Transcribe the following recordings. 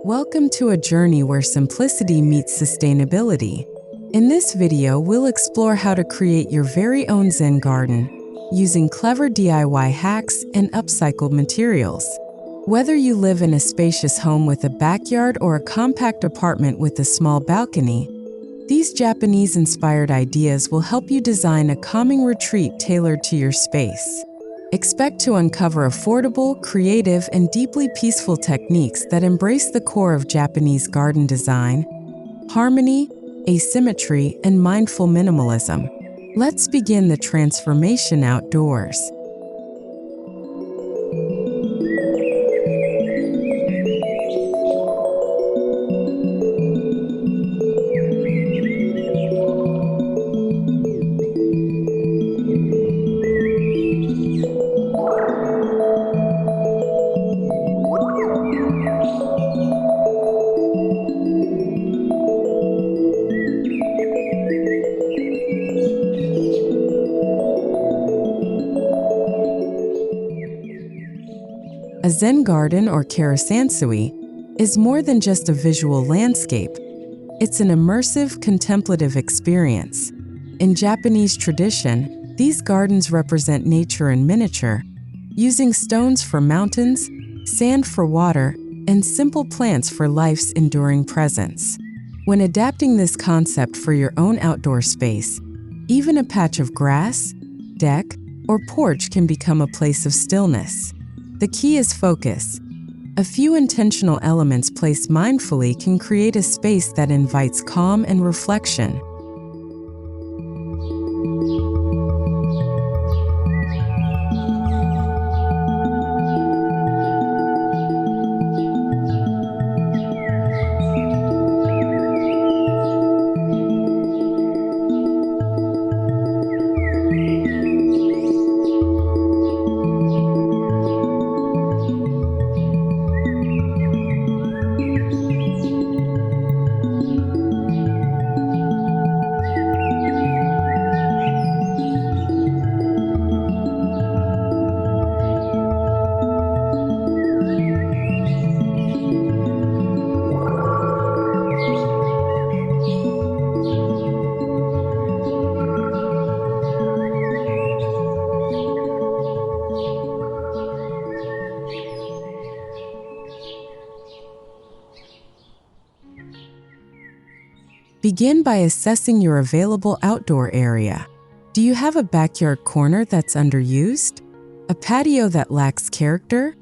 Welcome to a journey where simplicity meets sustainability. In this video, we'll explore how to create your very own Zen garden using clever DIY hacks and upcycled materials. Whether you live in a spacious home with a backyard or a compact apartment with a small balcony, these Japanese-inspired ideas will help you design a calming retreat tailored to your space. Expect to uncover affordable, creative, and deeply peaceful techniques that embrace the core of Japanese garden design: harmony, asymmetry, and mindful minimalism. Let's begin the transformation outdoors. A Zen garden, or karasansui, is more than just a visual landscape. It's an immersive, contemplative experience. In Japanese tradition, these gardens represent nature in miniature, using stones for mountains, sand for water, and simple plants for life's enduring presence. When adapting this concept for your own outdoor space, even a patch of grass, deck, or porch can become a place of stillness. The key is focus. A few intentional elements placed mindfully can create a space that invites calm and reflection. Begin by assessing your available outdoor area. Do you have a backyard corner that's underused? A patio that lacks character?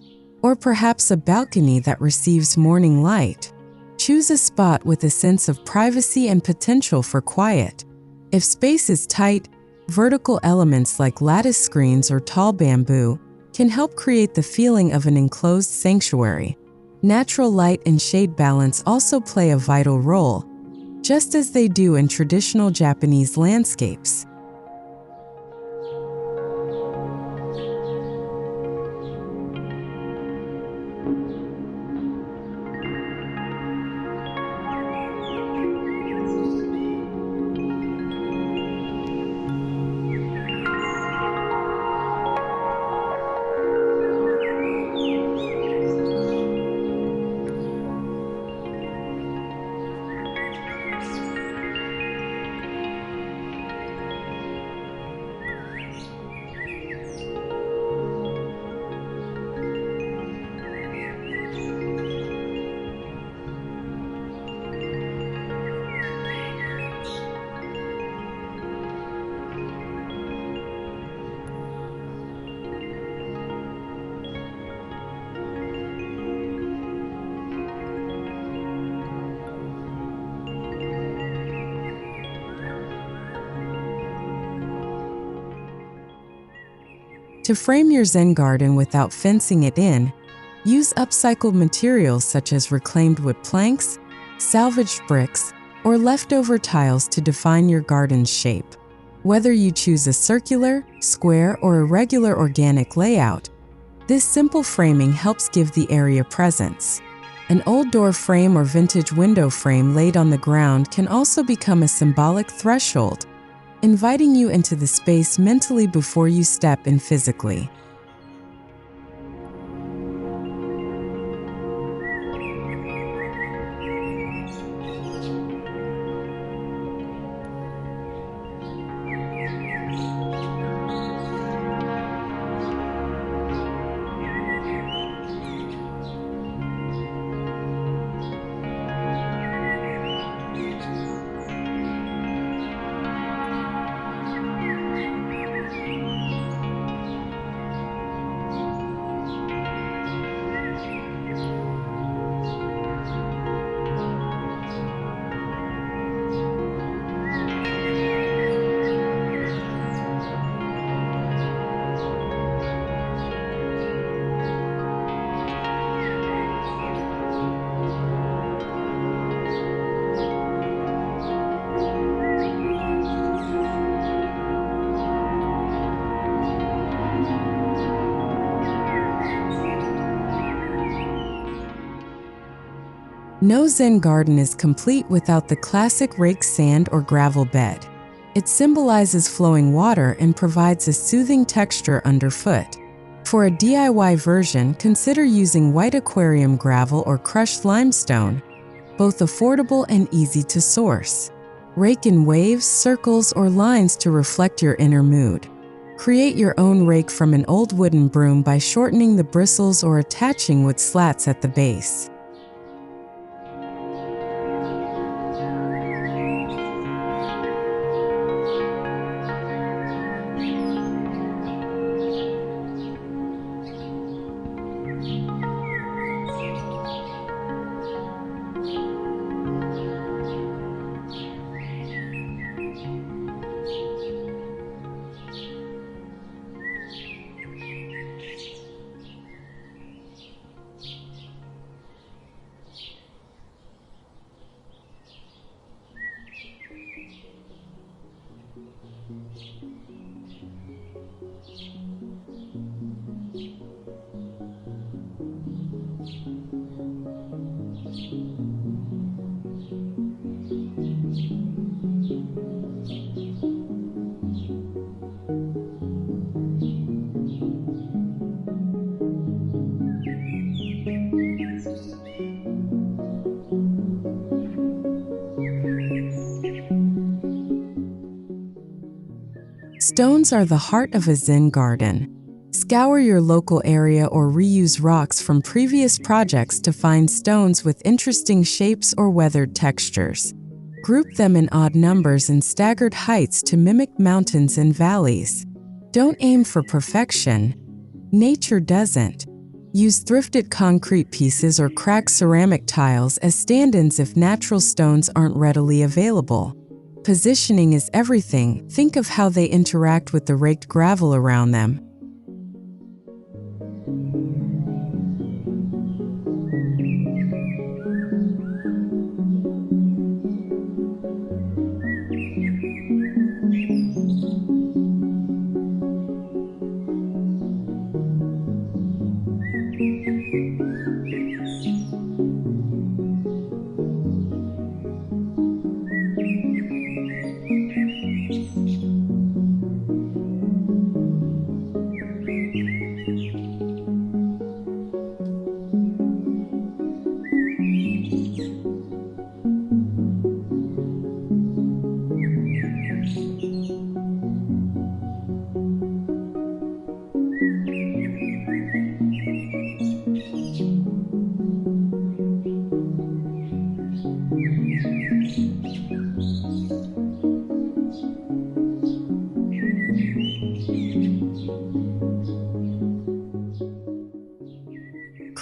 Or perhaps a balcony that receives morning light? Choose a spot with a sense of privacy and potential for quiet. If space is tight, vertical elements like lattice screens or tall bamboo can help create the feeling of an enclosed sanctuary. Natural light and shade balance also play a vital role, just as they do in traditional Japanese landscapes. To frame your Zen garden without fencing it in, use upcycled materials such as reclaimed wood planks, salvaged bricks, or leftover tiles to define your garden's shape. Whether you choose a circular, square, or irregular organic layout, this simple framing helps give the area presence. An old door frame or vintage window frame laid on the ground can also become a symbolic threshold, inviting you into the space mentally before you step in physically. No Zen garden is complete without the classic raked sand or gravel bed. It symbolizes flowing water and provides a soothing texture underfoot. For a DIY version, consider using white aquarium gravel or crushed limestone, both affordable and easy to source. Rake in waves, circles, or lines to reflect your inner mood. Create your own rake from an old wooden broom by shortening the bristles or attaching wood slats at the base. Stones are the heart of a Zen garden. Scour your local area or reuse rocks from previous projects to find stones with interesting shapes or weathered textures. Group them in odd numbers and staggered heights to mimic mountains and valleys. Don't aim for perfection. Nature doesn't. Use thrifted concrete pieces or cracked ceramic tiles as stand-ins if natural stones aren't readily available. Positioning is everything. Think of how they interact with the raked gravel around them.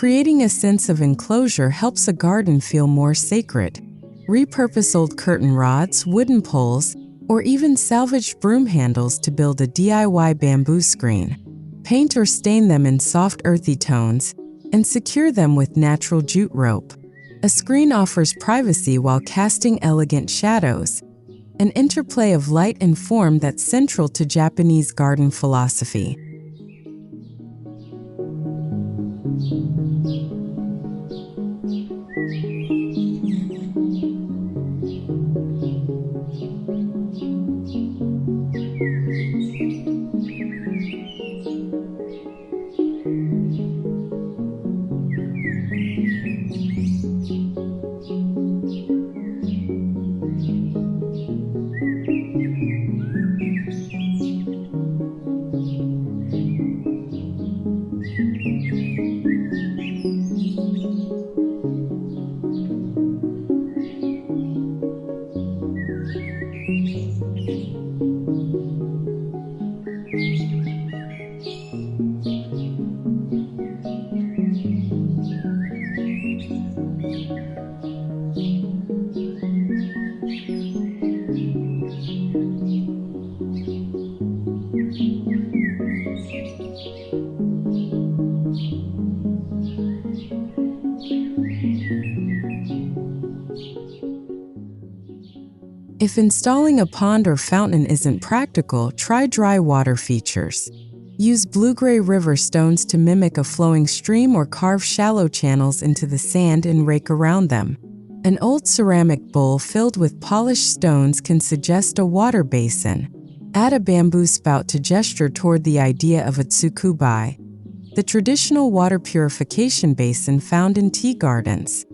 Creating a sense of enclosure helps a garden feel more sacred. Repurpose old curtain rods, wooden poles, or even salvaged broom handles to build a DIY bamboo screen. Paint or stain them in soft earthy tones, and secure them with natural jute rope. A screen offers privacy while casting elegant shadows. an interplay of light and form that's central to Japanese garden philosophy. If installing a pond or fountain isn't practical, try dry water features. Use blue-gray river stones to mimic a flowing stream or carve shallow channels into the sand and rake around them. An old ceramic bowl filled with polished stones can suggest a water basin. Add a bamboo spout to gesture toward the idea of a tsukubai, the traditional water purification basin found in tea gardens.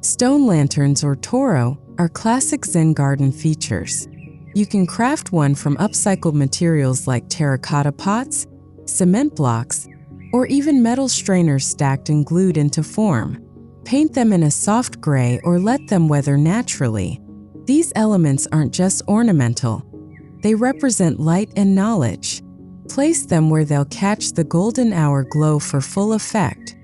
Stone lanterns or toro are classic Zen garden features. You can craft one from upcycled materials like terracotta pots, cement blocks, or even metal strainers stacked and glued into form. Paint them in a soft gray or let them weather naturally. These elements aren't just ornamental. They represent light and knowledge. Place them where they'll catch the golden hour glow for full effect.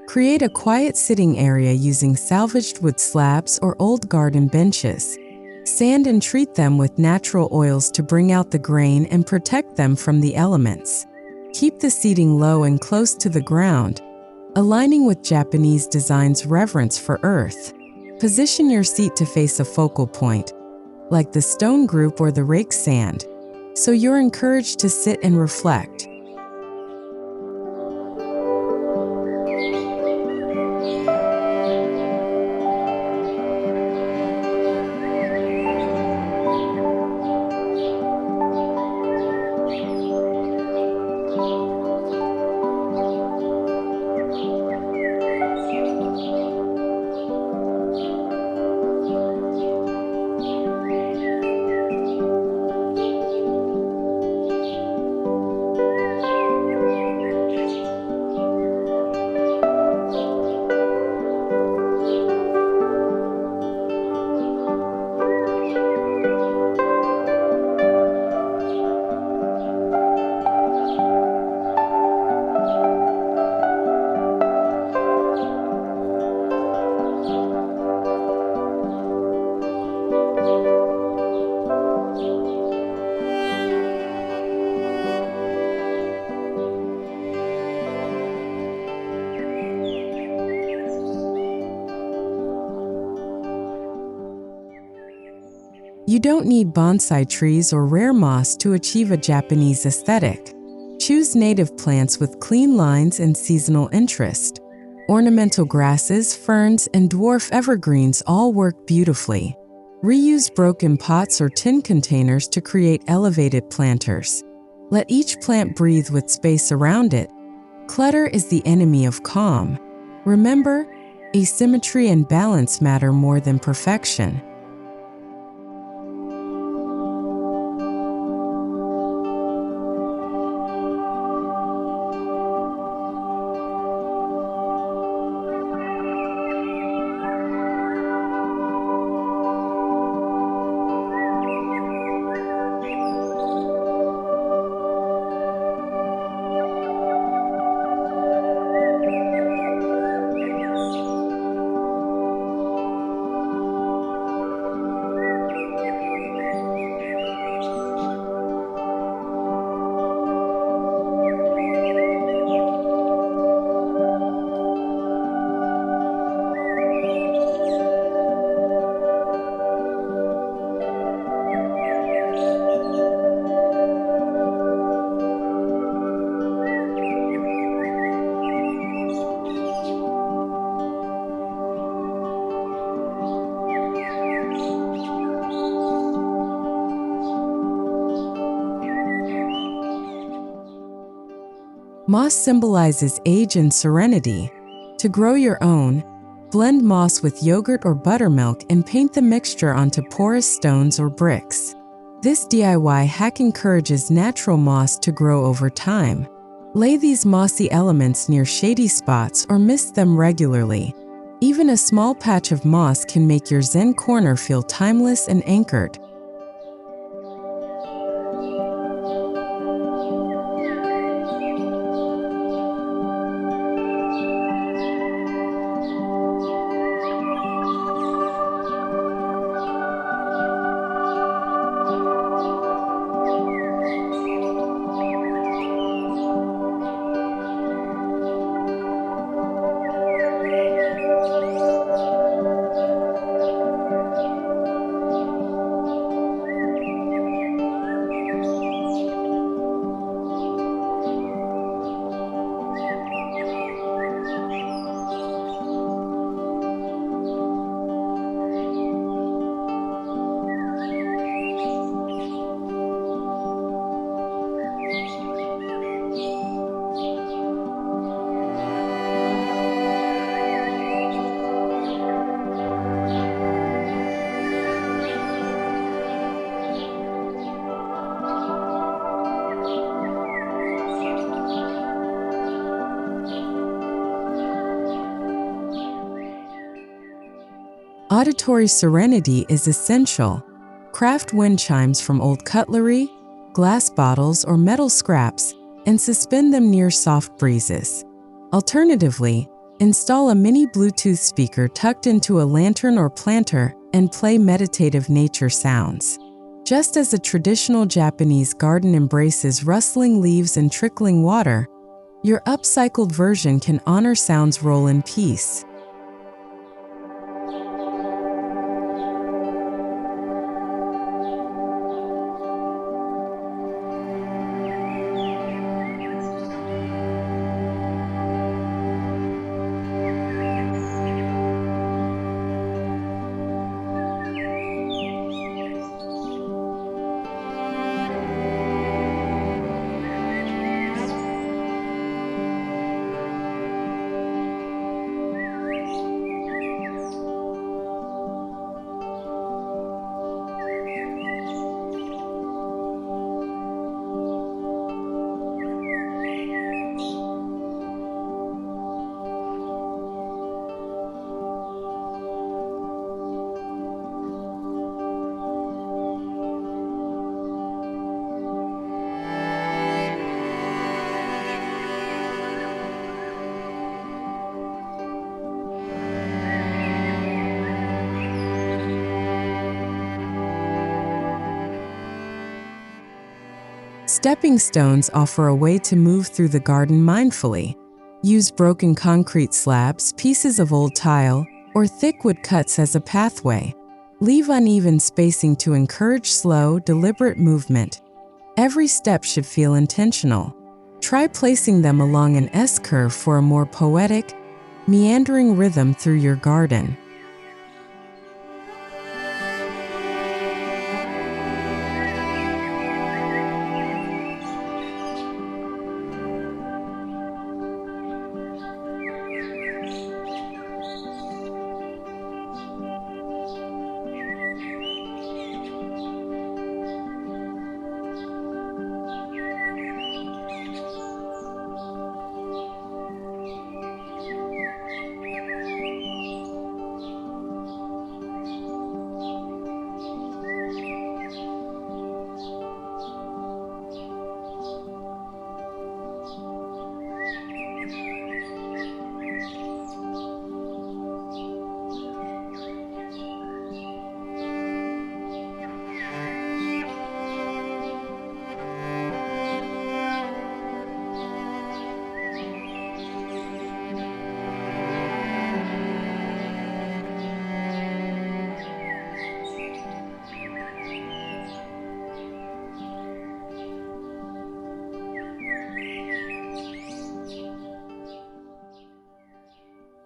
Create a quiet sitting area using salvaged wood slabs or old garden benches. Sand and treat them with natural oils to bring out the grain and protect them from the elements. Keep the seating low and close to the ground, aligning with Japanese design's reverence for earth. Position your seat to face a focal point, like the stone group or the raked sand, so you're encouraged to sit and reflect. You don't need bonsai trees or rare moss to achieve a Japanese aesthetic. Choose native plants with clean lines and seasonal interest. Ornamental grasses, ferns, and dwarf evergreens all work beautifully. Reuse broken pots or tin containers to create elevated planters. Let each plant breathe with space around it. Clutter is the enemy of calm. Remember, asymmetry and balance matter more than perfection. Moss symbolizes age and serenity. To grow your own, blend moss with yogurt or buttermilk and paint the mixture onto porous stones or bricks. This DIY hack encourages natural moss to grow over time. Lay these mossy elements near shady spots or mist them regularly. Even a small patch of moss can make your Zen corner feel timeless and anchored. Auditory serenity is essential. Craft wind chimes from old cutlery, glass bottles, or metal scraps and suspend them near soft breezes. Alternatively, install a mini Bluetooth speaker tucked into a lantern or planter and play meditative nature sounds. Just as a traditional Japanese garden embraces rustling leaves and trickling water, your upcycled version can honor sound's role in peace. Stepping stones offer a way to move through the garden mindfully. Use broken concrete slabs, pieces of old tile, or thick wood cuts as a pathway. Leave uneven spacing to encourage slow, deliberate movement. Every step should feel intentional. Try placing them along an S-curve for a more poetic, meandering rhythm through your garden.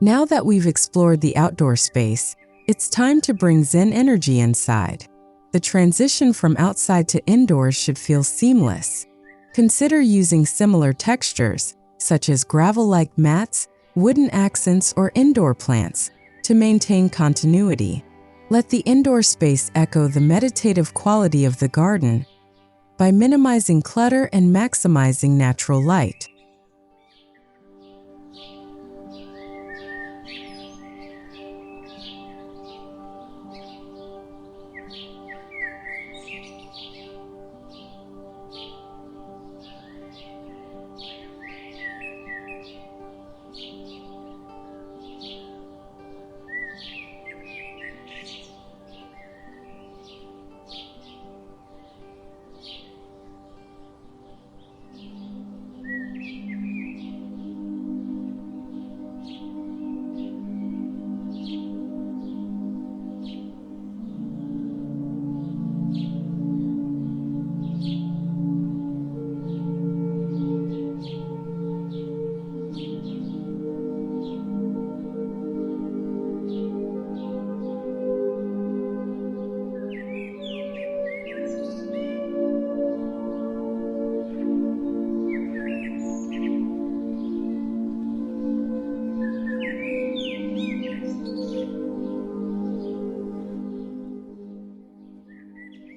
Now that we've explored the outdoor space, it's time to bring Zen energy inside. The transition from outside to indoors should feel seamless. Consider using similar textures, such as gravel-like mats, wooden accents, or indoor plants, to maintain continuity. Let the indoor space echo the meditative quality of the garden by minimizing clutter and maximizing natural light.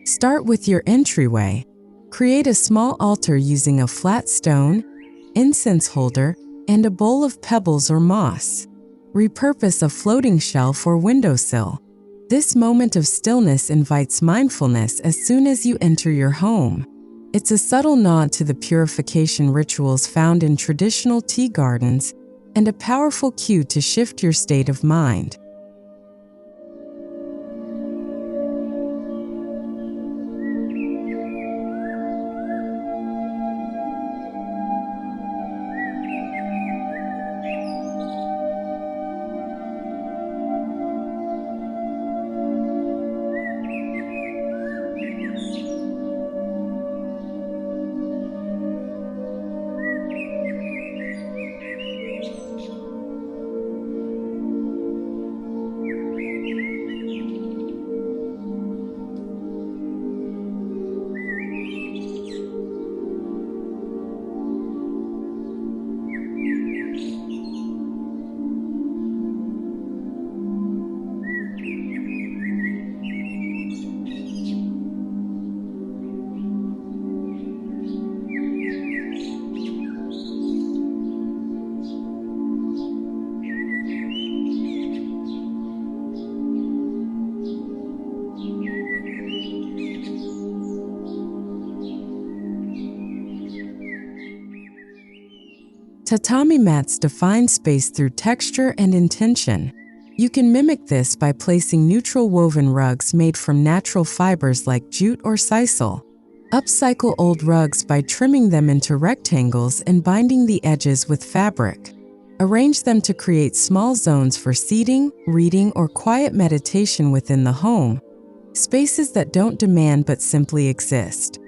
Start with your entryway. Create a small altar using a flat stone, incense holder, and a bowl of pebbles or moss. Repurpose a floating shelf or windowsill. This moment of stillness invites mindfulness as soon as you enter your home. It's a subtle nod to the purification rituals found in traditional tea gardens and a powerful cue to shift your state of mind. Tatami mats define space through texture and intention. You can mimic this by placing neutral woven rugs made from natural fibers like jute or sisal. Upcycle old rugs by trimming them into rectangles and binding the edges with fabric. Arrange them to create small zones for seating, reading, or quiet meditation within the home, spaces that don't demand but simply exist.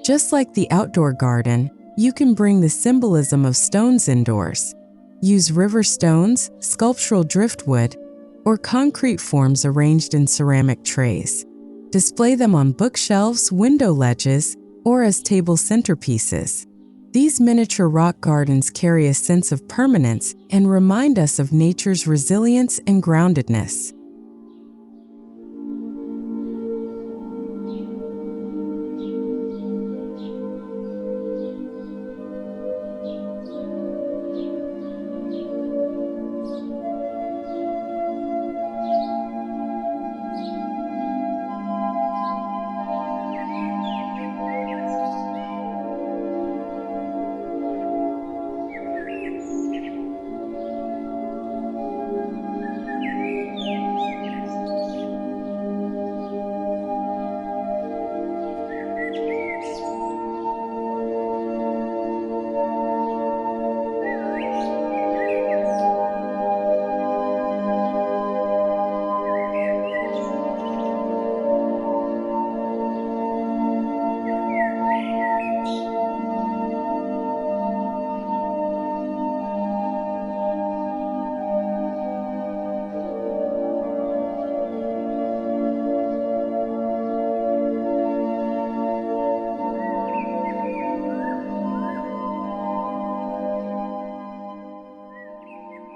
Just like the outdoor garden, you can bring the symbolism of stones indoors. Use river stones, sculptural driftwood, or concrete forms arranged in ceramic trays. Display them on bookshelves, window ledges, or as table centerpieces. These miniature rock gardens carry a sense of permanence and remind us of nature's resilience and groundedness.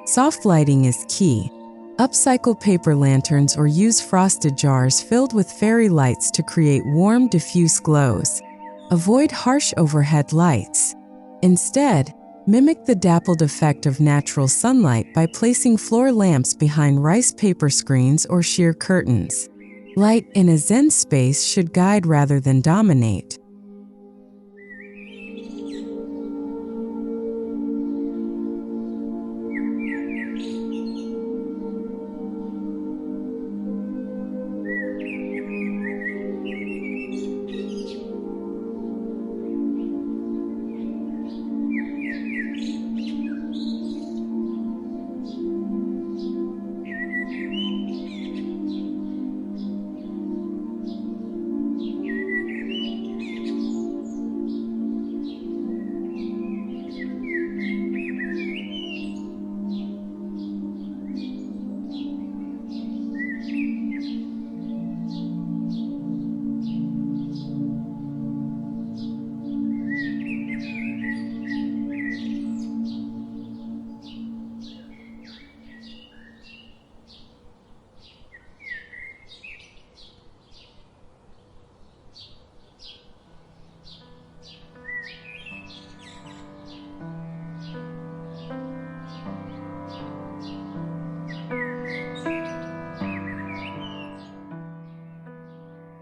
Soft lighting is key. Upcycle paper lanterns or use frosted jars filled with fairy lights to create warm, diffuse glows. Avoid harsh overhead lights. Instead, mimic the dappled effect of natural sunlight by placing floor lamps behind rice paper screens or sheer curtains. Light in a Zen space should guide rather than dominate.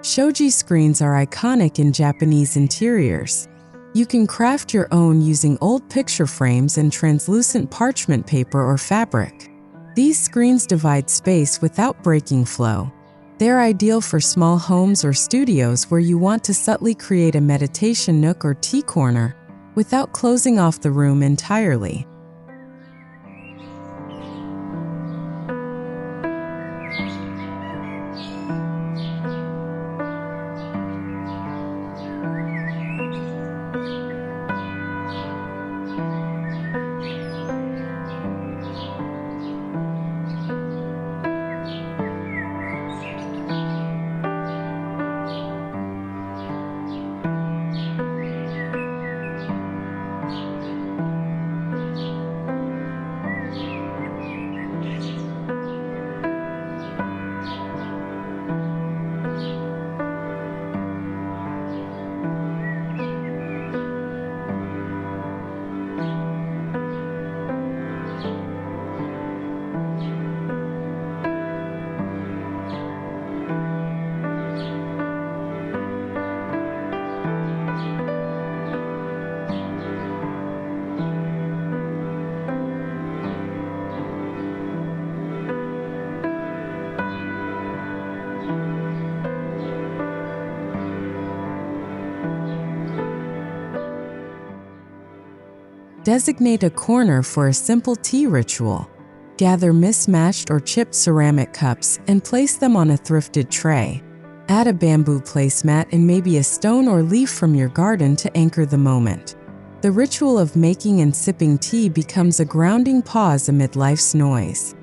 Shoji screens are iconic in Japanese interiors. You can craft your own using old picture frames and translucent parchment paper or fabric. These screens divide space without breaking flow. They're ideal for small homes or studios where you want to subtly create a meditation nook or tea corner without closing off the room entirely. Designate a corner for a simple tea ritual. Gather mismatched or chipped ceramic cups and place them on a thrifted tray. Add a bamboo placemat and maybe a stone or leaf from your garden to anchor the moment. The ritual of making and sipping tea becomes a grounding pause amid life's noise.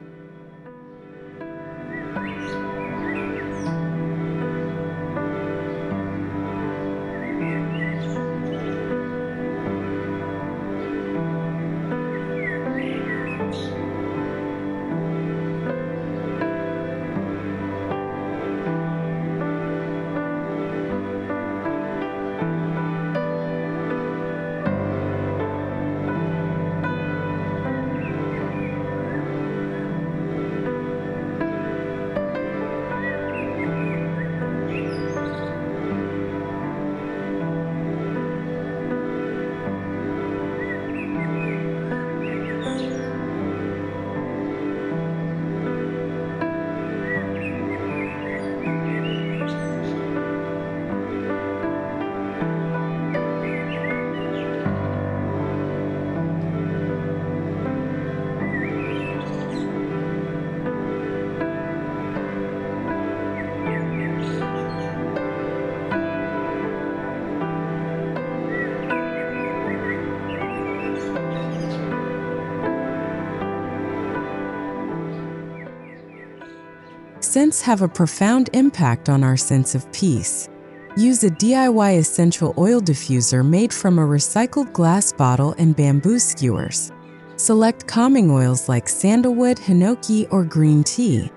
Scents have a profound impact on our sense of peace. Use a DIY essential oil diffuser made from a recycled glass bottle and bamboo skewers. Select calming oils like sandalwood, hinoki, or green tea.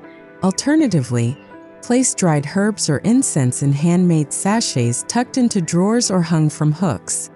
Alternatively, place dried herbs or incense in handmade sachets tucked into drawers or hung from hooks.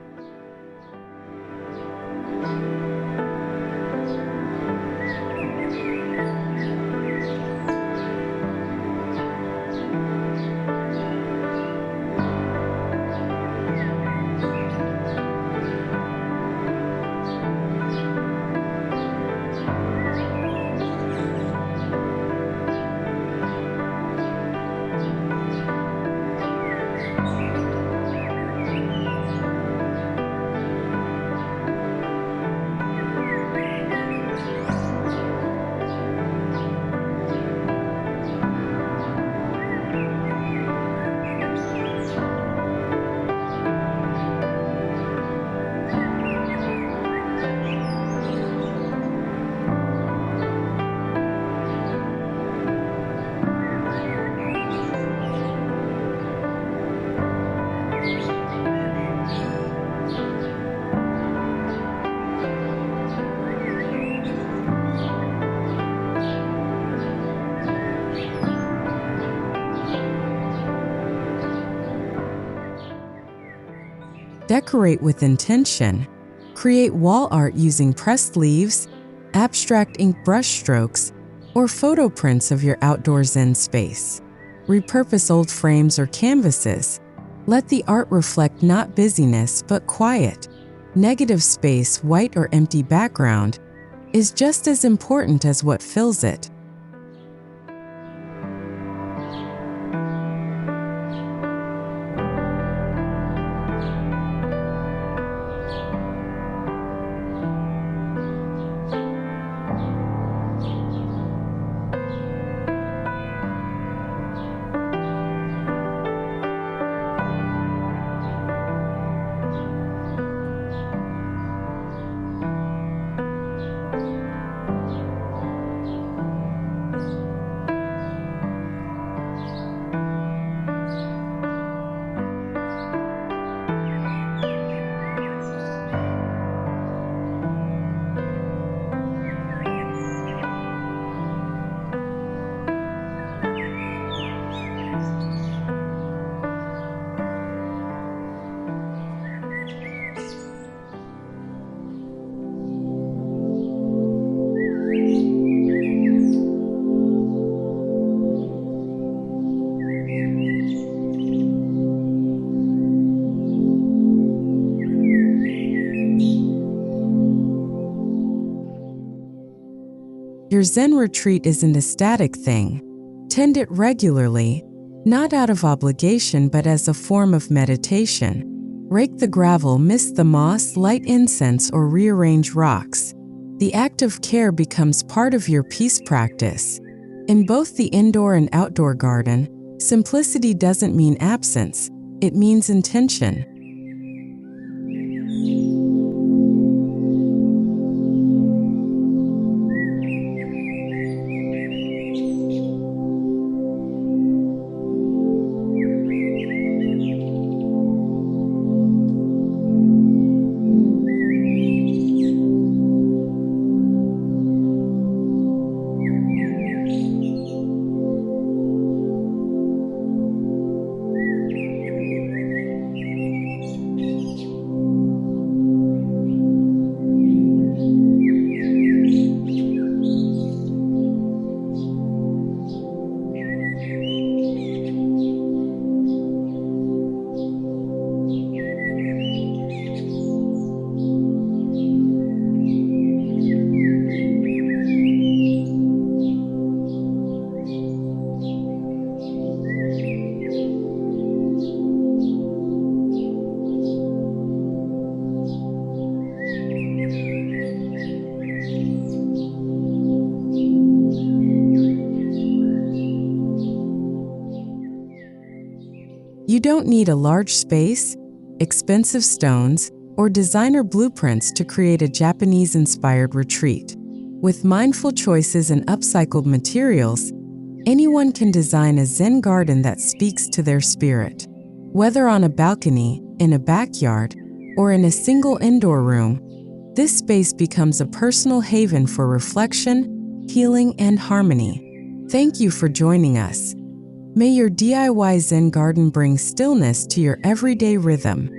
Decorate with intention. Create wall art using pressed leaves, abstract ink brush strokes, or photo prints of your outdoor Zen space. Repurpose old frames or canvases. Let the art reflect not busyness but quiet. Negative space, white or empty background, is just as important as what fills it. Your Zen retreat isn't a static thing. Tend it regularly, not out of obligation but as a form of meditation. Rake the gravel, mist the moss, light incense, or rearrange rocks. The act of care becomes part of your peace practice. In both the indoor and outdoor garden, simplicity doesn't mean absence, it means intention. You don't need a large space, expensive stones, or designer blueprints to create a Japanese-inspired retreat. With mindful choices and upcycled materials, anyone can design a Zen garden that speaks to their spirit. Whether on a balcony, in a backyard, or in a single indoor room, this space becomes a personal haven for reflection, healing, and harmony. Thank you for joining us. May your DIY Zen garden bring stillness to your everyday rhythm.